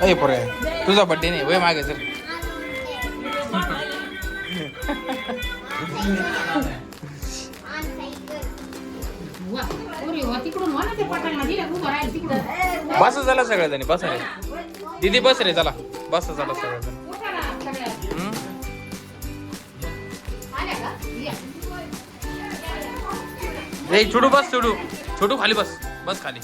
अरे पोरे तुझा बड्डे नाही वय मागे सर. बस झाला सगळ्याजणी बस रे दीदी बस रे चला बस झाला सगळ्याजण. छोटू बस छोटू छोटू खाली बस बस खाली.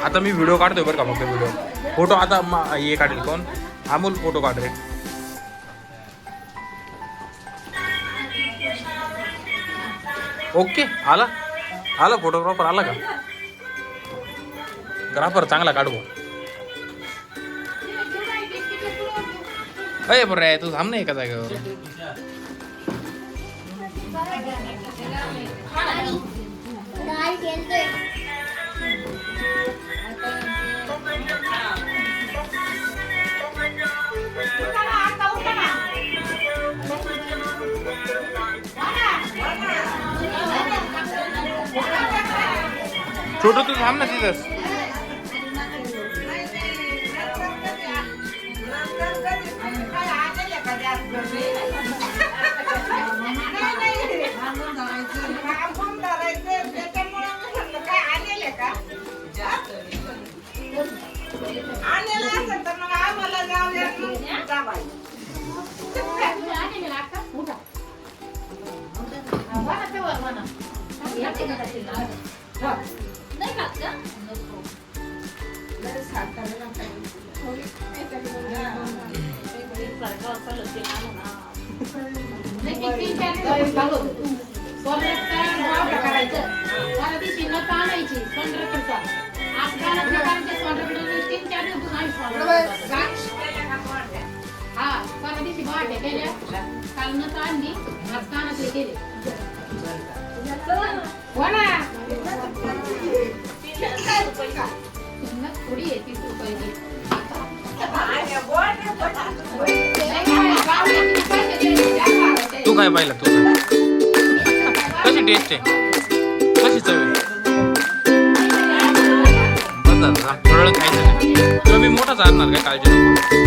आता मी व्हिडिओ काढतोय बरं का मग व्हिडिओ फोटो आता हे काढेल कोण अमोल फोटो काढ रे. ओके आला आला फोटोग्राफर आला का ग्राफर चांगला काढू. अय बरं तू थांब नाही एका जागेवर. छोटू तू थांब ना तिथंच. तू काय पाहिलं तू कशी टेस्ट आहे कशी चव आहे बस थोडं खायचं नाही तुला मी मोठाच आणणार काय काळजी नको.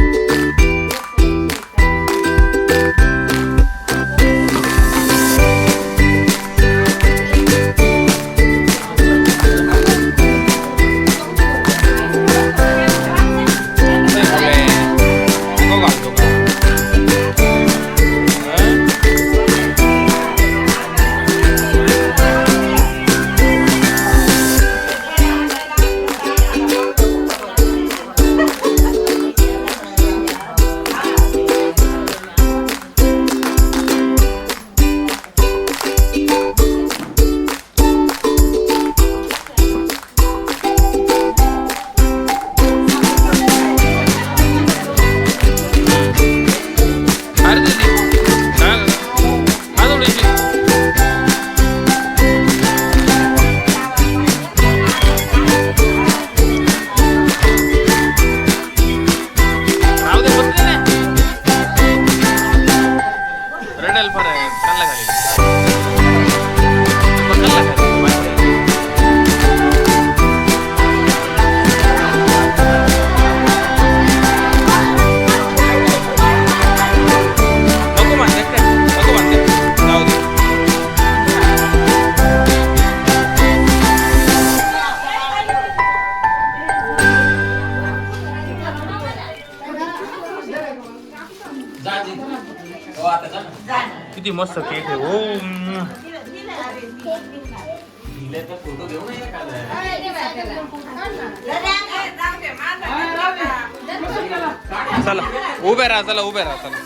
किती मस्त केक आहे ओ. चला उभे राहा चला उभे राहा चला.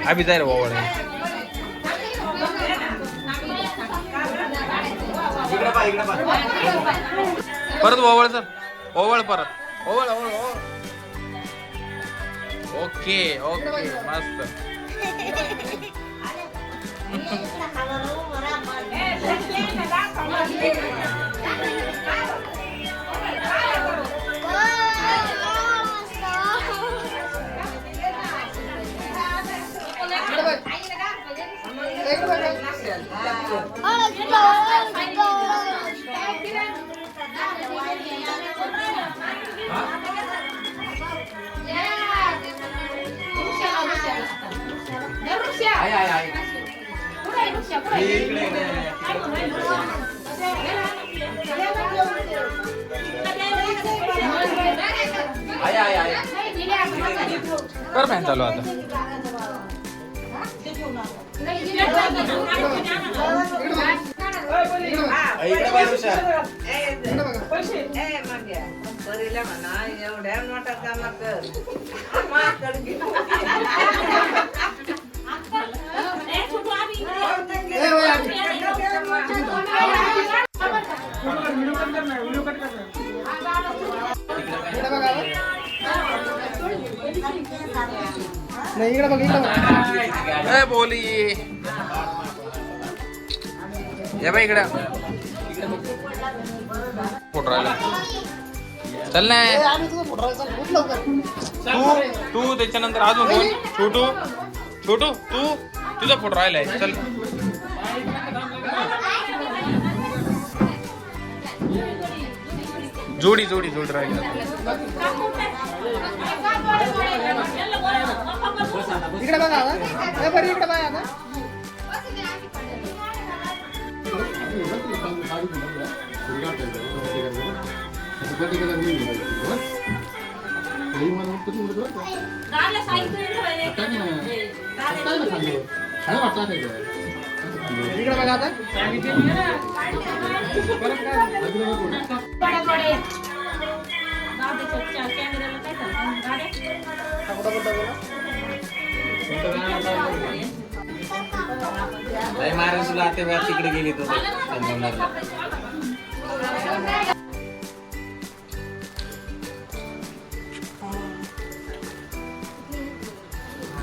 अभि जाय रे ओवळ परत ओवळ सर ओवळ परत ओवळ ओवळ ओवळ ओके ओके मस्त कर फॅन चालू आता एवढ्या मोठा काम कर बोली या बाई इकडे फोटो राहिला चल ना तू त्याच्यानंतर अजून कोण छोटू छोटू तू तुझा फोटो राहिलाय चल जोडी जोडी जोडी राहिली इकडे बघा आता बरं इकडे बघा आता इकडे बघा आता महाराष्ट्राला आता वेळा तिकडे गेली तो संगमनेरला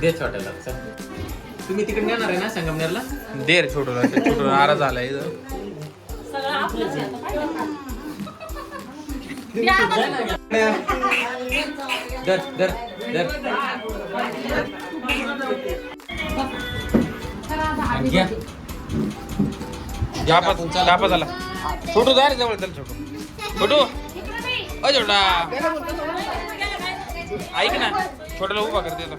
दे छोट्याला तुम्ही तिकडे नेणार आहे ना संगमनेरला दे रे छोटू छोटू नाराज झालाय दर दर दर घ्या जापा झाला छोटू जा रे जवळ चल छोटू छोटू अ छोटा ऐक ना छोट्याला उभा कर त्याला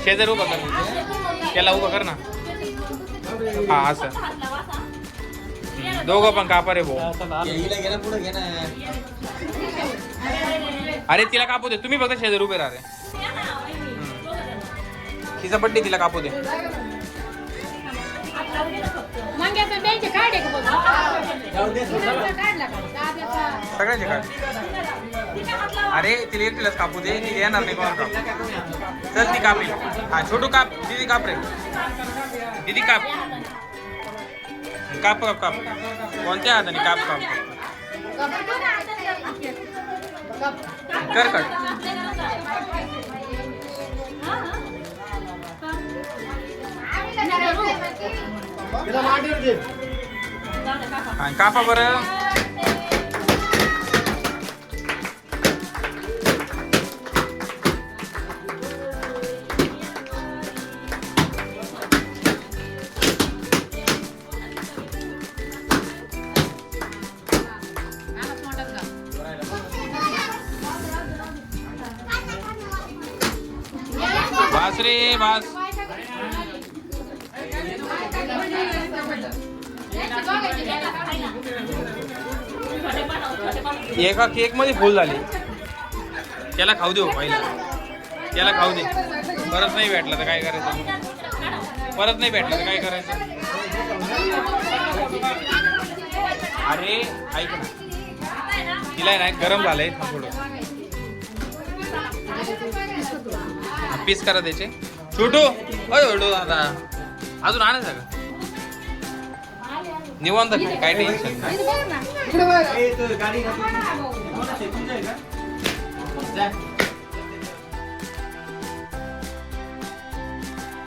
शेजार उभा कर त्याला उभा कर ना हा असं दोघं पण कापा रे भाऊ पुढे घे ना अरे तिला कापू दे तुम्ही फक्त शेजार उभे राहा रे तिचा बड्डे तिला कापू दे सगळ्यांचे काढ अरे तिला एकटीलाच कापू दे ती येणार नाही कोण कापू चल ती कापी हा छोटू काप दीदी काप रे दीदी काप काप काप काप कोणत्या हाताने काप काप कर कट कापा बरं रे बास. एका केक मध्ये फुल झाली. त्याला खाऊ देऊ पहिला. त्याला खाऊ दे. परत नाही भेटलं तर काय करायचं. परत नाही भेटलं तर काय करायचं. अरे ऐक ना, तिला नाही गरम झालंय थोडं. पीस करा त्याचे. छोटू छोटू दादा अजून आणायचं का. निवांत काय टेन्शन नाही. इकडे बघा. गाडी